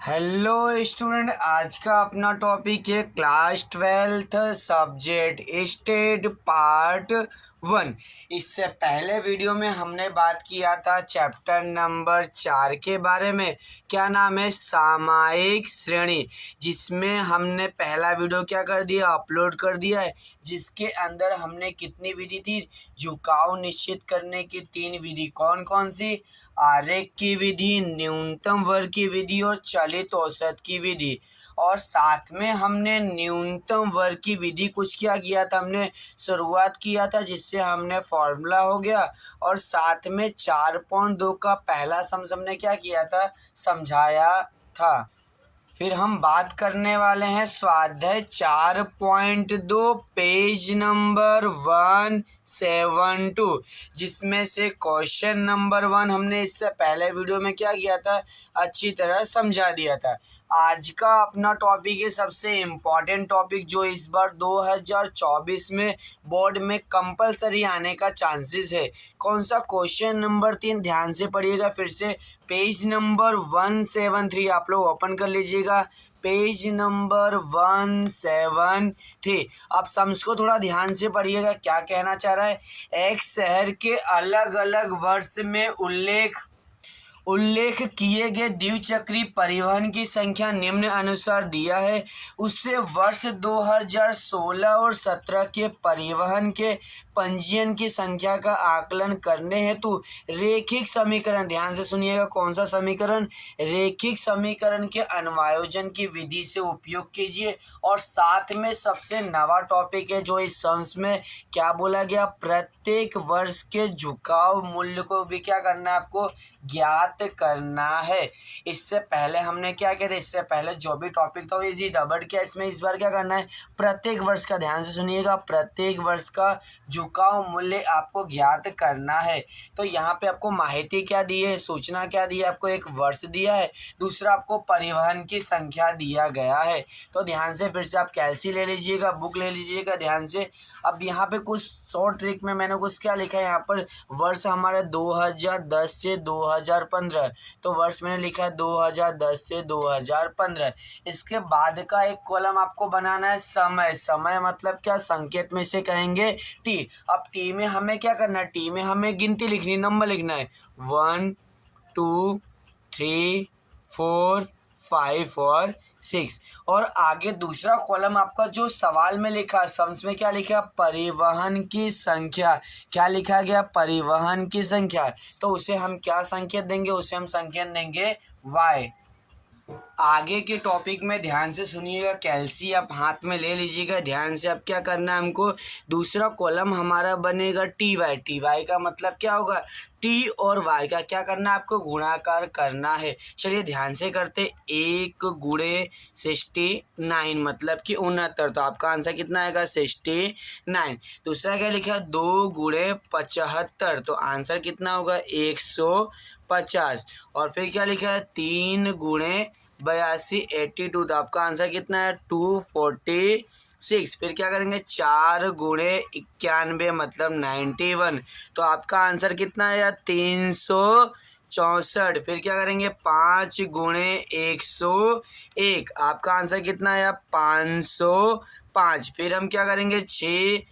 Hello student, आज का अपना टॉपिक है class 12th subject state part 1। इससे पहले वीडियो में हमने बात किया था चैप्टर नंबर 4 के बारे में। क्या नाम है? सामयिक श्रेणी, जिसमें हमने पहला वीडियो क्या कर दिया, अपलोड कर दिया है, जिसके अंदर हमने कितनी विधि थी, झुकाव निश्चित करने की 3 विधि। कौन कौन सी? आरेख की विधि, न्यूनतम वर्ग की विधि और चलित औसत की विधि। और साथ में हमने न्यूनतम वर्ग की विधि कुछ क्या किया था, हमने शुरुआत किया था, जिससे हमने फॉर्मूला हो गया। और साथ में 4.2 का पहला सम हमने क्या किया था, समझाया था। फिर हम बात करने वाले हैं स्वाध्याय 4.2 पेज नंबर 172, जिसमें से क्वेश्चन नंबर 1 हमने इससे पहले वीडियो में क्या किया था, अच्छी तरह समझा दिया था। आज का अपना टॉपिक है सबसे इम्पॉर्टेंट टॉपिक, जो इस बार 2024 में बोर्ड में कंपलसरी आने का चांसेस है। कौन सा? Question number 3। ध्यान से पढ़िएगा। फिर से पेज नंबर 173 आप लोग ओपन कर लीजिएगा। Page number 173। अब सम्स को थोड़ा ध्यान से पढ़िएगा, क्या कहना चाह रहा है। एक शहर के अलग अलग वर्ष में उल्लेख किए गए द्विचक्री परिवहन की संख्या निम्न अनुसार दिया है। उससे वर्ष 2016 और 17 के परिवहन के पंजीयन की संख्या का आकलन करने हेतु रेखिक समीकरण, ध्यान से सुनिएगा, कौन सा समीकरण, रेखिक समीकरण के अन्वयोजन की विधि से उपयोग कीजिए। और साथ में सबसे नवा टॉपिक है जो इस सम्स में क्या बोला गया, प्रत्येक वर्ष के झुकाव मूल्य को भी क्या करना है, आपको ज्ञात करना है। इससे पहले हमने क्या किया था, इससे पहले जो भी टॉपिक था वो इजी डबल किया। इसमें इस बार क्या करना है, प्रत्येक वर्ष का, ध्यान से सुनिएगा, प्रत्येक वर्ष का झुकाव मूल्य आपको ज्ञात करना है। तो यहाँ पे आपको माहिती क्या दी है, सूचना क्या दी है, आपको एक वर्ष दिया है, दूसरा आपको परिवहन की संख्या दिया गया है। तो ध्यान से फिर से आप कैलसी ले लीजिएगा, बुक ले लीजिएगा ध्यान से। अब यहाँ पे कुछ शॉर्ट ट्रिक में मैंने कुछ क्या लिखा है, यहाँ पर वर्ष हमारे 2010 से 2015, तो वर्ष मैंने लिखा है 2010 से 2015। इसके बाद का एक कॉलम आपको बनाना है समय। समय मतलब क्या, संकेत में से कहेंगे टी। अब टी में हमें क्या करना है, टी में हमें गिनती लिखनी, नंबर लिखना है 1 2 3 4 5 और 6। और आगे दूसरा कॉलम आपका जो सवाल में लिखा, सम्स में क्या लिखा, परिवहन की संख्या। क्या लिखा गया, परिवहन की संख्या। तो उसे हम क्या संकेत देंगे, उसे हम संकेत देंगे y। आगे के टॉपिक में ध्यान से सुनिएगा, कैल्सी आप हाथ में ले लीजिएगा ध्यान से। अब क्या करना है हमको, दूसरा कॉलम हमारा बनेगा टी वाई। टी वाई का मतलब क्या होगा, टी और वाई का क्या करना है, आपको गुणाकार करना है। चलिए ध्यान से करते, 1 गुणे 69 मतलब कि 69, तो आपका आंसर कितना आएगा, 69। दूसरा क्या लिखा, 2 गुणे 75, तो आंसर कितना होगा, 150। और फिर क्या लिखा है, 3 गुणे 82 82, तो आपका आंसर कितना है, 246। फिर क्या करेंगे, 4 गुणे 91 मतलब 91, तो आपका आंसर कितना है, 364। फिर क्या करेंगे, 5 गुणे 101, आपका आंसर कितना है, 505। फिर हम क्या करेंगे, 6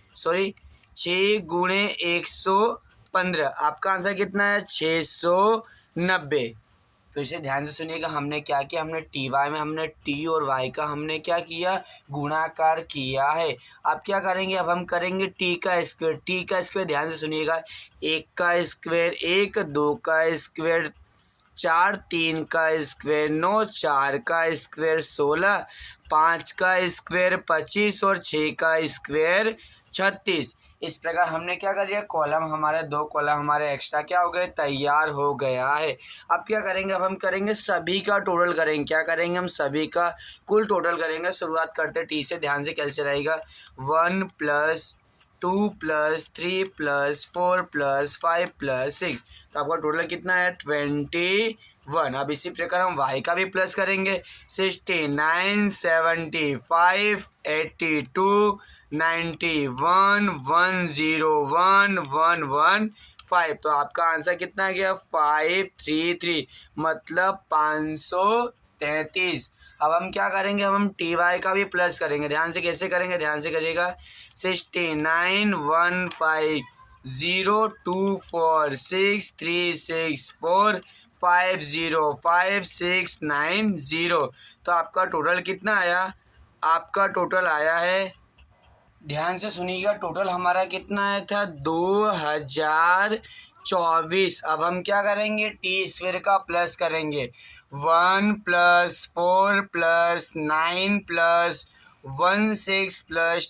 गुणे 115, आपका आंसर कितना है, 690। फिर से ध्यान से सुनिएगा, हमने क्या किया, हमने टी वाई में हमने टी और वाई का हमने क्या किया, गुणाकार किया है। अब क्या करेंगे, अब हम करेंगे टी का स्क्वायर। टी का स्क्वायर ध्यान से सुनिएगा, 1 का स्क्वायर 1, 2 का स्क्वायर 4, 3 का स्क्वायर 9, 4 का स्क्वायर 16, 5 का स्क्वायर 25 और 6 का स्क्वायर 36। इस प्रकार हमने क्या कर लिया, कॉलम हमारे 2 कॉलम हमारे एक्स्ट्रा क्या हो गए, तैयार हो गया है। अब क्या करेंगे, अब हम करेंगे सभी का टोटल करेंगे। क्या करेंगे, हम सभी का कुल टोटल करेंगे। शुरुआत करते टी से, ध्यान से कैसे रहेगा, 1 + 2 + 3 + 4 + 5 + 6, तो आपका टोटल कितना है, 21। अब इसी प्रकार हम y का भी प्लस करेंगे, 69 75 82 91 101 115, तो आपका आंसर कितना आ गया, 533 मतलब 533। 33। अब हम क्या करेंगे, हम टी वाई का भी प्लस करेंगे। ध्यान से कैसे करेंगे, ध्यान से करिएगा। 691506364505605690। तो आपका टोटल कितना आया, आपका टोटल आया है, ध्यान से सुनिएगा, टोटल हमारा कितना आया था 2024। अब हम क्या करेंगे, टी स्क्वायर का प्लस करेंगे। 1 + 4 + 9 + 16 +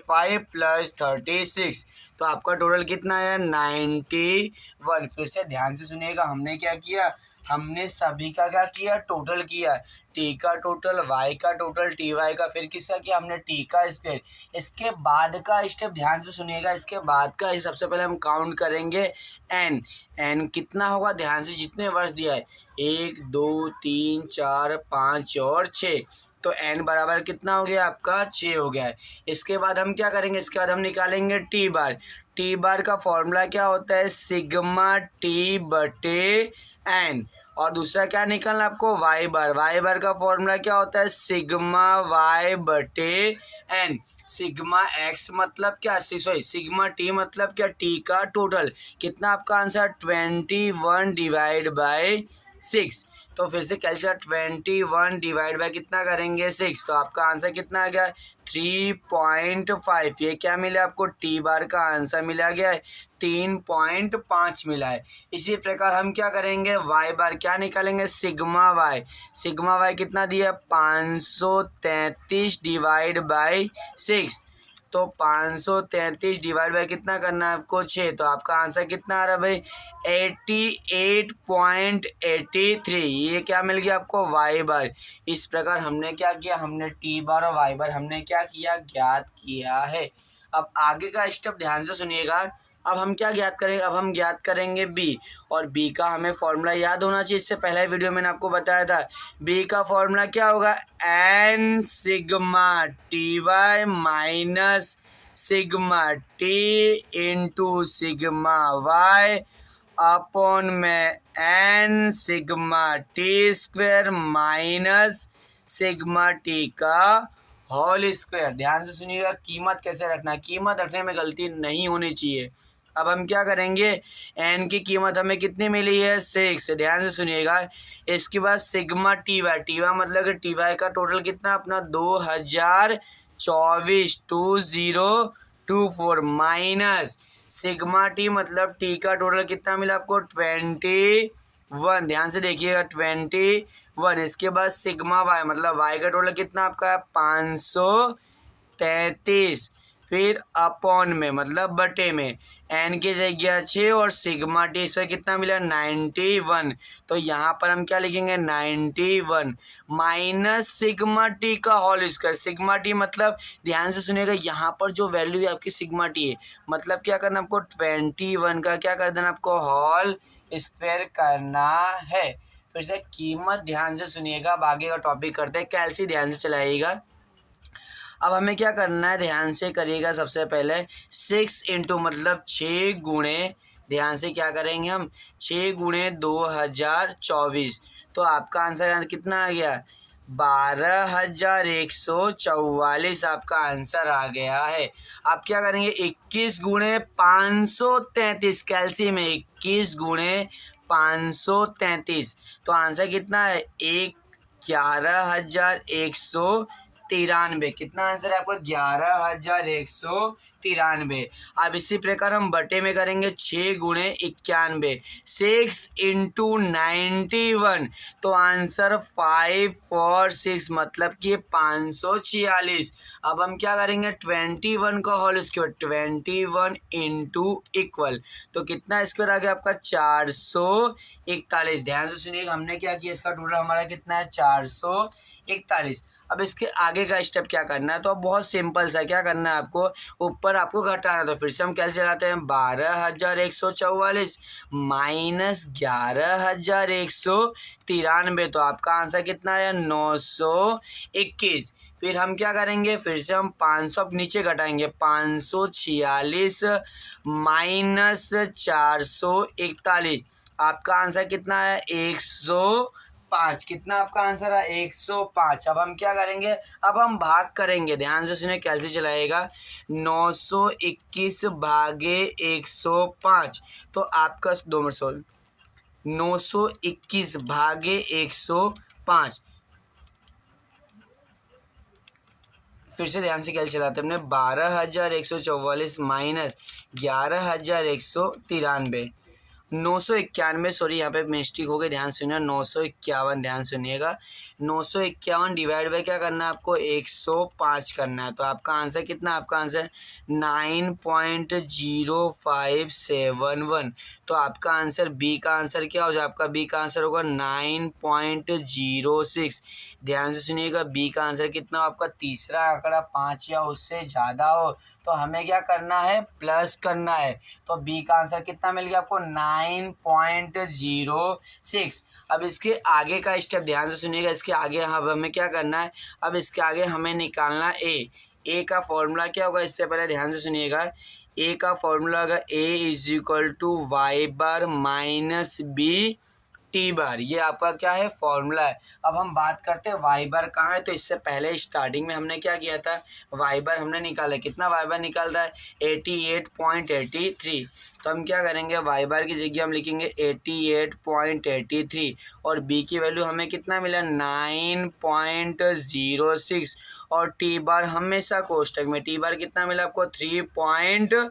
25 + 36। तो आपका टोटल कितना आया, 91। फिर से ध्यान से सुनिएगा, हमने क्या किया, हमने सभी का क्या किया, टोटल किया। टी का टोटल, वाई का टोटल, टी वाई का, फिर किसका किया हमने, टी का स्क्वायर। इसके बाद का स्टेप ध्यान से सुनिएगा, इसके बाद का सबसे पहले हम काउंट करेंगे एन। एन कितना होगा, ध्यान से, जितने वर्ष दिया है 1 2 3 4 5 और 6, तो एन बराबर कितना हो गया आपका, 6 हो गया है। इसके बाद हम क्या करेंगे, इसके बाद हम निकालेंगे टी बार। टी बार का फॉर्मूला क्या होता है, सिग्मा टी बटे एन। और दूसरा क्या निकालना आपको, वाई बार। वाई बार का फॉर्मूला क्या होता है, सिग्मा वाई बटे एन। सिग्मा एक्स मतलब क्या, सॉरी सिग्मा टी मतलब क्या, टी का टोटल। कितना आपका आंसर, 21 डिवाइड बाई 6। तो फिर से कैलकुलेट, 21 डिवाइड बाई कितना करेंगे, 6। तो आपका आंसर कितना आ गया, 3.5। ये क्या मिला आपको, टी बार का आंसर मिला गया है 3.5 मिला है। इसी प्रकार हम क्या करेंगे, वाई बार क्या निकालेंगे, सिग्मा वाई। सिग्मा वाई कितना दिया, 533 डिवाइड बाई 6। तो 533 डिवाइड बाई कितना करना है आपको, 6। तो आपका आंसर कितना आ रहा है भाई, 88.83। ये क्या मिल गया आपको, वाई बार। इस प्रकार हमने क्या किया, हमने टी बार और वाई बार हमने क्या किया, ज्ञात किया है। अब आगे का स्टेप ध्यान से सुनिएगा। अब हम क्या ज्ञात करेंगे, अब हम ज्ञात करेंगे बी। और बी का हमें फॉर्मूला याद होना चाहिए, इससे पहले वीडियो मैंने आपको बताया था। बी का फॉर्मूला क्या होगा, N sigma T Y minus sigma T into sigma Y upon में N sigma T square minus sigma T का होल स्क्वायर। ध्यान से सुनिएगा, कीमत कैसे रखना है, कीमत रखने में गलती नहीं होनी चाहिए। अब हम क्या करेंगे, एन की कीमत हमें कितनी मिली है, 6। ध्यान से सुनिएगा। इसके बाद sigma T Y, T Y मतलब कि टी वाई का टोटल कितना अपना 2024 2024 माइनस सिग्मा टी मतलब टी का टोटल कितना मिला आपको, 21। ध्यान से देखिएगा, 21। इसके बाद सिग्मा वाई मतलब वाई का टोटल कितना आपका है, 533। फिर अपॉन में मतलब बटे में एन की जगह 6 और सिग्मा टी से कितना मिला, 91। तो यहाँ पर हम क्या लिखेंगे, 91 माइनस सिग्मा टी का होल स्क्वायर। सिग्मा टी मतलब ध्यान से सुनिएगा, यहाँ पर जो वैल्यू है आपकी सिग्मा टी है, मतलब क्या करना आपको, 21 का क्या कर देना आपको, होल स्क्वायर करना है। फिर से कीमत ध्यान से सुनिएगा। अब आगे का टॉपिक करते हैं, कैलसी ध्यान से चलाइएगा। अब हमें क्या करना है, ध्यान से करिएगा। सबसे पहले 6 इंटू मतलब 6 गुणे, ध्यान से क्या करेंगे हम, 6 गुणे 2024। तो आपका आंसर कितना आ गया, 12,144 आपका आंसर आ गया है। आप क्या करेंगे, 21 गुणे 533, कैलसी में 21 गुणे 533। तो आंसर कितना है, 11,193। कितना आंसर है आपको, 11,193। अब इसी प्रकार हम बटे में करेंगे, 6 गुणे 91, 6 इंटू 91। तो आंसर 546 मतलब कि 546। अब हम क्या करेंगे, 21 का होल स्क्वायर, 21 इंटू इक्वल। तो कितना स्क्वायर आ गया आपका, 441। ध्यान से सुनिएगा, हमने क्या किया, इसका टोटल हमारा कितना है, 441। अब इसके आगे का स्टेप क्या करना है, तो अब बहुत सिंपल सा, क्या करना है आपको, ऊपर आपको घटाना। तो फिर से हम कैसे चलाते हैं, 12,144 माइनस 11,193। तो आपका आंसर कितना है, 921। फिर हम क्या करेंगे, फिर से हम 500 नीचे घटाएंगे, 546 माइनस 441। आपका आंसर कितना है, 100 5। कितना आपका आंसर है 105। अब हम क्या करेंगे, अब हम भाग करेंगे, ध्यान से सुनिए कैसे चलाएगा। 921 भागे 105, तो आपका 2 मिनट 921 भागे 105। फिर से ध्यान से कैसे चलाते हैं हमने, 12,144 माइनस 11,193, 991, सॉरी यहाँ पे मिस्टेक हो गई, ध्यान सुनिए, 951, ध्यान सुनिएगा, 951 डिवाइड बाई क्या करना है आपको, 105 करना है। तो आपका आंसर कितना, आपका आंसर 9.0571। तो आपका आंसर बी का आंसर क्या हो जाए, आपका बी का आंसर होगा 9.06। ध्यान से सुनिएगा, बी का आंसर कितना हो, आपका तीसरा आंकड़ा 5 या उससे ज़्यादा हो तो हमें क्या करना है, प्लस करना है। तो बी का आंसर कितना मिल गया आपको, 9.06। अब इसके आगे का स्टेप ध्यान से सुनिएगा, इसके आगे अब हमें क्या करना है, अब इसके आगे हमें निकालना ए का फॉर्मूला क्या होगा, इससे पहले ध्यान से सुनिएगा, ए का फॉर्मूला होगा A=y बार माइनस बी टी बार, ये आपका क्या है, फॉर्मूला है। अब हम बात करते हैं वाई बार कहाँ है, तो इससे पहले स्टार्टिंग में हमने क्या किया था, वाई बार हमने निकाला, कितना वाई बार निकालता है 88.83। तो हम क्या करेंगे, वाई बार की जगह हम लिखेंगे 88.83 और बी की वैल्यू हमें कितना मिला 9.06 और टी बार हमेशा कोष्टक में, टी बार कितना मिला आपको 3.5।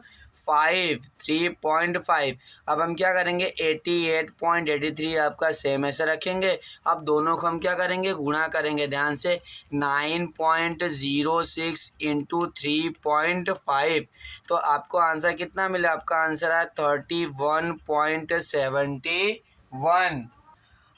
अब हम क्या करेंगे 88.83 आपका सेम ऐसे रखेंगे। अब दोनों को हम क्या करेंगे, गुणा करेंगे, ध्यान से 9.06 इंटू 3.5। तो आपको आंसर कितना मिला, आपका आंसर है 31.71।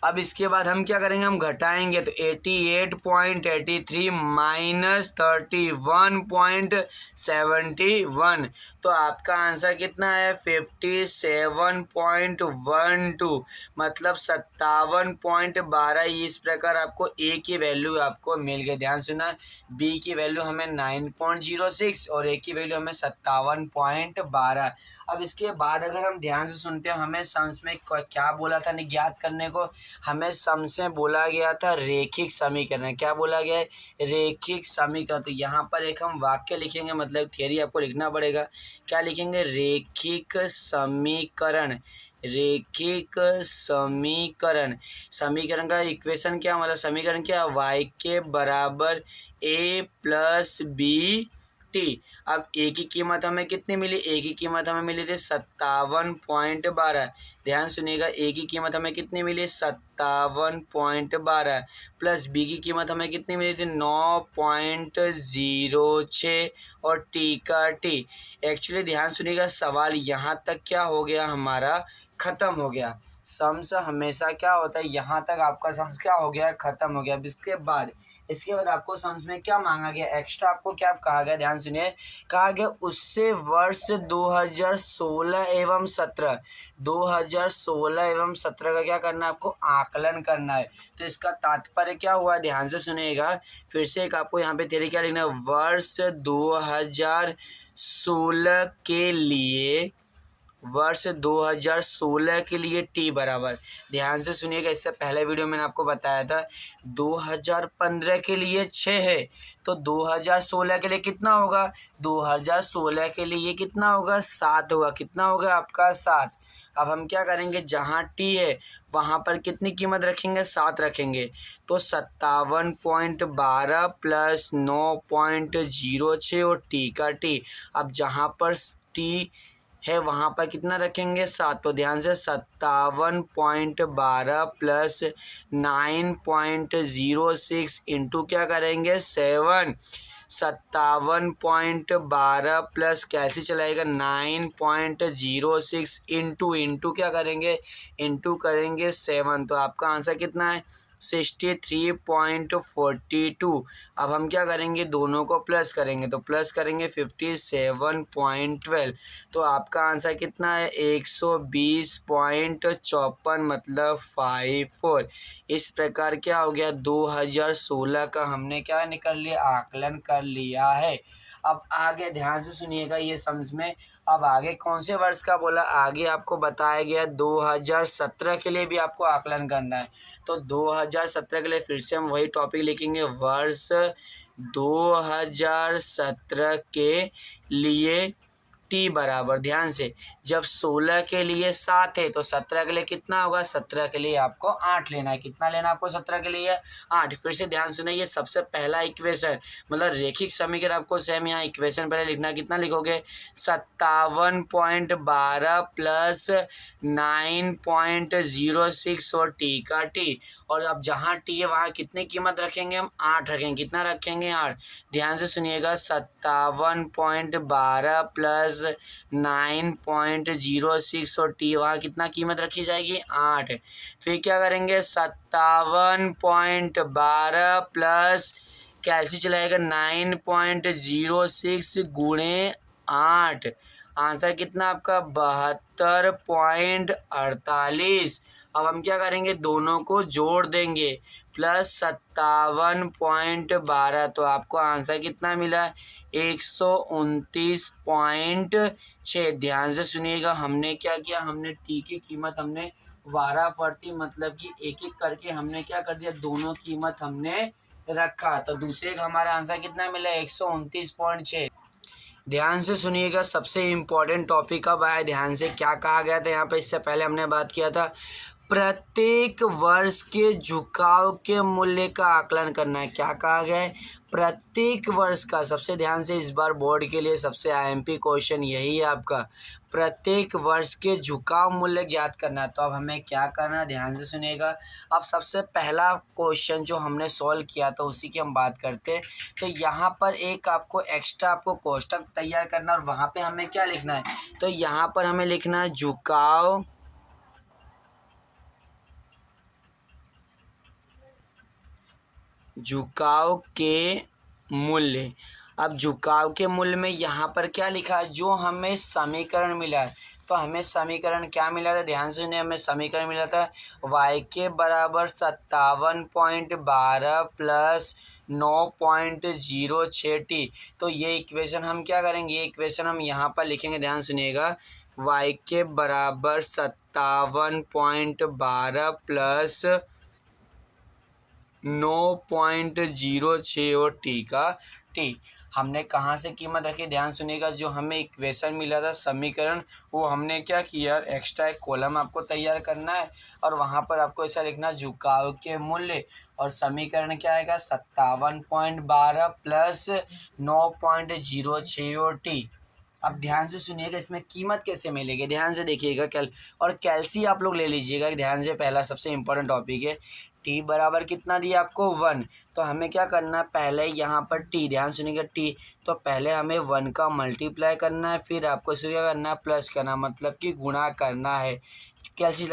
अब इसके बाद हम क्या करेंगे, हम घटाएंगे, तो 88.83 माइनस 31.71, तो आपका आंसर कितना है 57.12, मतलब 57.12। इस प्रकार आपको ए की वैल्यू आपको मिल गई। ध्यान सुना, बी की वैल्यू हमें 9.06 और ए की वैल्यू हमें 57.12। अब इसके बाद अगर हम ध्यान से सुनते हैं, हमें सम्स में क्या बोला था ज्ञात करने को, हमें सम्स में बोला गया था रेखिक समीकरण। क्या बोला गया है, रेखिक समीकरण। तो यहाँ पर एक हम वाक्य लिखेंगे, मतलब थियरी आपको लिखना पड़ेगा। क्या लिखेंगे, रेखिक समीकरण, रेखिक समीकरण। समीकरण का इक्वेशन क्या, मतलब समीकरण क्या, y के बराबर a प्लस बी टी। अब ए की कीमत हमें कितनी मिली, ए की कीमत हमें मिली थी 57.12। ध्यान सुनिएगा, ए की कीमत हमें कितनी मिली 57.12 प्लस बी की कीमत हमें कितनी मिली थी 9.06 और टी का टी। एक्चुअली ध्यान सुनिएगा, सवाल यहाँ तक क्या हो गया, हमारा ख़त्म हो गया। सम्स हमेशा क्या होता है, यहाँ तक आपका सम्स क्या हो गया, ख़त्म हो गया। अब इसके बाद आपको सम्स में क्या मांगा गया, एक्स्ट्रा आपको क्या कहा गया, ध्यान सुनिए, कहा गया उससे वर्ष 2016 एवं 17 का क्या करना है, आपको आकलन करना है। तो इसका तात्पर्य क्या हुआ, ध्यान से सुनिएगा, फिर से एक आपको यहाँ पे थ्योरी क्या लिखना है, वर्ष 2016 के लिए, वर्ष 2016 के लिए टी बराबर, ध्यान से सुनिएगा, इससे पहले वीडियो मैंने आपको बताया था 2015 के लिए 6 है, तो 2016 के लिए कितना होगा, 2016 के लिए कितना होगा 7 होगा, कितना होगा आपका 7। अब हम क्या करेंगे, जहाँ टी है वहाँ पर कितनी कीमत रखेंगे, 7 रखेंगे, तो 57.12 प्लस 9.06 और टी का टी। अब जहाँ पर टी है वहाँ पर कितना रखेंगे, 7, तो ध्यान से 57.12 प्लस 9.06 इंटू क्या करेंगे 7। 57.12 प्लस कैसे चलाएगा 9.06 इंटू क्या करेंगे, इंटू करेंगे 7, तो आपका आंसर कितना है 63.42। अब हम क्या करेंगे, दोनों को प्लस करेंगे, तो प्लस करेंगे 57.12, तो आपका आंसर कितना है 120.54, मतलब 54। इस प्रकार क्या हो गया, 2016 का हमने क्या निकाल लिया, आकलन कर लिया है। अब आगे ध्यान से सुनिएगा ये समझ में। अब आगे कौन से वर्ष का बोला, आगे आपको बताया गया 2017 के लिए भी आपको आकलन करना है। तो 2017 के लिए फिर से हम वही टॉपिक लिखेंगे, वर्ष 2017 के लिए टी बराबर, ध्यान से, जब 16 के लिए 7 है तो 17 के लिए कितना होगा, 17 के लिए आपको 8 लेना है। कितना लेना आपको 17 के लिए, 8। फिर से ध्यान सुनिए, ये सबसे पहला इक्वेशन मतलब रेखिक समीकरण आपको सेम यहाँ इक्वेशन पहले लिखना, कितना लिखोगे 57.12 प्लस 9.06 और टी का टी, और अब जहाँ टी है वहाँ कितनी कीमत रखेंगे हम, 8 रखेंगे। कितना रखेंगे, 8। ध्यान से सुनिएगा, 57.12 प्लस 9.06 और टी वहाँ कितना कीमत रखी जाएगी, 8। फिर क्या करेंगे, 57.12 प्लस कैसे चलाएगा 9.06 गुणे 8, आंसर कितना आपका 72.48। अब हम क्या करेंगे, दोनों को जोड़ देंगे, प्लस 57.12, तो आपको आंसर कितना मिला, 129.6। ध्यान से सुनिएगा, हमने क्या किया, हमने टी की कीमत हमने वाराफरती मतलब कि एक एक करके हमने क्या कर दिया, दोनों कीमत हमने रखा, तो दूसरे का हमारा आंसर कितना मिला, 129.6। ध्यान से सुनिएगा, सबसे इम्पोर्टेंट टॉपिक अब आया, ध्यान से क्या कहा गया था यहाँ पे, इससे पहले हमने बात किया था प्रत्येक वर्ष के झुकाव के मूल्य का आकलन करना है। क्या कहा गया है, प्रत्येक वर्ष का, सबसे ध्यान से इस बार बोर्ड के लिए सबसे आईएमपी क्वेश्चन यही है आपका, प्रत्येक वर्ष के झुकाव मूल्य ज्ञात करना है। तो अब हमें क्या करना है, ध्यान से सुनिएगा। अब सबसे पहला क्वेश्चन जो हमने सॉल्व किया था उसी की हम बात करते हैं। तो यहाँ पर एक आपको एक्स्ट्रा आपको कोष्टक तैयार करना, और वहाँ पे हमें क्या लिखना है, तो यहाँ पर हमें लिखना है झुकाव के मूल्य। अब झुकाव के मूल्य में यहाँ पर क्या लिखा है, जो हमें समीकरण मिला है, तो हमें समीकरण क्या मिला था, ध्यान से सुनिए, हमें समीकरण मिला था y के बराबर 57.12 प्लस 9.06 टी। तो ये इक्वेशन हम क्या करेंगे, ये इक्वेशन हम यहाँ पर लिखेंगे, ध्यान सुनिएगा, y के बराबर 57.12 प्लस 9.06 और टी का टी। हमने कहाँ से कीमत रखी, ध्यान सुनिएगा, जो हमें इक्वेशन मिला था समीकरण, वो हमने क्या किया, एक्स्ट्रा एक कॉलम आपको तैयार करना है, और वहाँ पर आपको ऐसा लिखना झुकाव के मूल्य, और समीकरण क्या आएगा 57.12 प्लस 9.06 और टी। अब ध्यान से सुनिएगा, इसमें कीमत कैसे मिलेगी, ध्यान से देखिएगा, कैल्सी आप लोग ले लीजिएगा ध्यान से, पहला सबसे इम्पोर्टेंट टॉपिक है। टी बराबर कितना दिया आपको 1, तो हमें क्या करना है, पहले यहाँ पर टी, ध्यान सुनिएगा टी, तो पहले हमें 1 का मल्टीप्लाई करना है, फिर आपको इसे क्या करना है, प्लस करना, मतलब कि गुणा करना है। कैसे,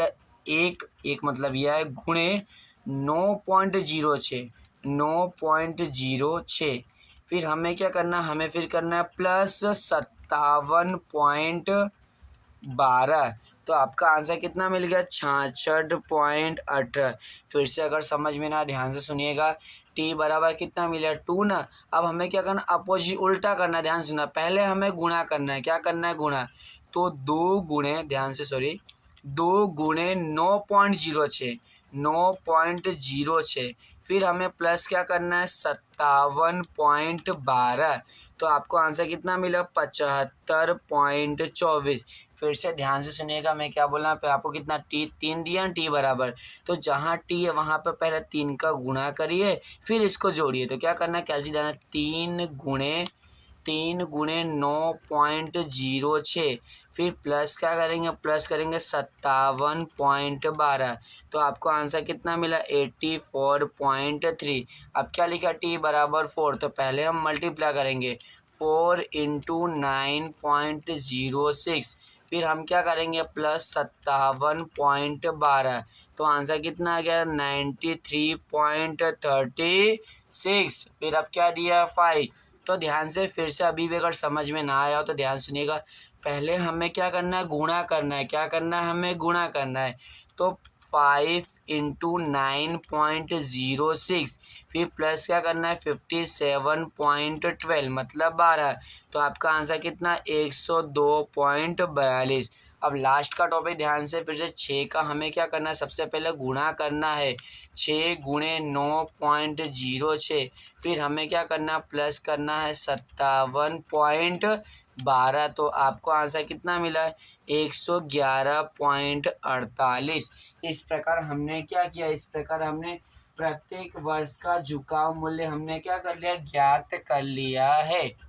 एक मतलब यह है गुणे 9.06, फिर हमें क्या करना है, हमें फिर करना है प्लस 57.12, तो आपका आंसर कितना मिल गया 66.18। फिर से अगर समझ में ना, ध्यान से सुनिएगा, टी बराबर कितना मिला 2 ना। अब हमें क्या करना, अपोजिट उल्टा करना है, ध्यान से सुनना, पहले हमें गुणा करना है, क्या करना है, गुणा, तो 2 गुणे, ध्यान से, सॉरी, 2 गुणे 9.06, फिर हमें प्लस क्या करना है 57.12, तो आपको आंसर कितना मिला 75.24। फिर से ध्यान से सुनिएगा, मैं क्या बोल रहा हूँ, आपको कितना टी 3 दिया, टी बराबर, तो जहाँ टी है वहाँ पर पहले 3 का गुणा करिए, फिर इसको जोड़िए, तो क्या करना है, कैसे जाना, 3 गुणे 9.06, फिर प्लस क्या करेंगे, प्लस करेंगे 57.12, तो आपको आंसर कितना मिला 84.3। अब क्या लिखा, टी बराबर 4, तो पहले हम मल्टीप्लाई करेंगे, 4 इंटू 9.06, फिर हम क्या करेंगे, प्लस 57.12, तो आंसर कितना आ गया 93.36, फिर अब क्या दिया 5। तो ध्यान से फिर से अभी भी अगर समझ में ना आया हो तो ध्यान सुनिएगा, पहले हमें क्या करना है, गुणा करना है, क्या करना है, हमें गुणा करना है, तो 5 इंटू 9.06, फिर प्लस क्या करना है 57.12 मतलब 12। तो आपका आंसर कितना 102.42। अब लास्ट का टॉपिक ध्यान से फिर से 6 का हमें क्या करना है, सबसे पहले गुणा करना है 6 गुणे 9.06, फिर हमें क्या करना है प्लस करना है 57.12। तो आपको आंसर कितना मिला है 111.48। इस प्रकार हमने क्या किया, इस प्रकार हमने प्रत्येक वर्ष का झुकाव मूल्य हमने क्या कर लिया, ज्ञात कर लिया है।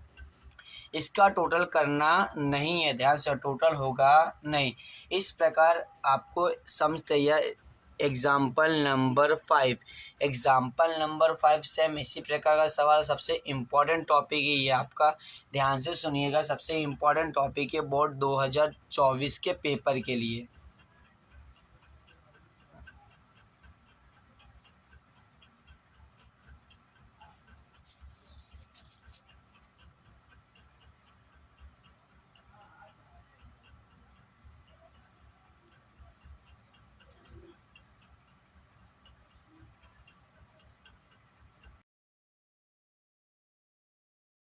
इसका टोटल करना नहीं है, ध्यान से, टोटल होगा नहीं। इस प्रकार आपको सम्स तैयार। एग्जाम्पल नंबर 5, सेम इसी प्रकार का सवाल, सबसे इम्पोर्टेंट टॉपिक है ये आपका, ध्यान से सुनिएगा, सबसे इम्पोर्टेंट टॉपिक है बोर्ड 2024 के पेपर के लिए।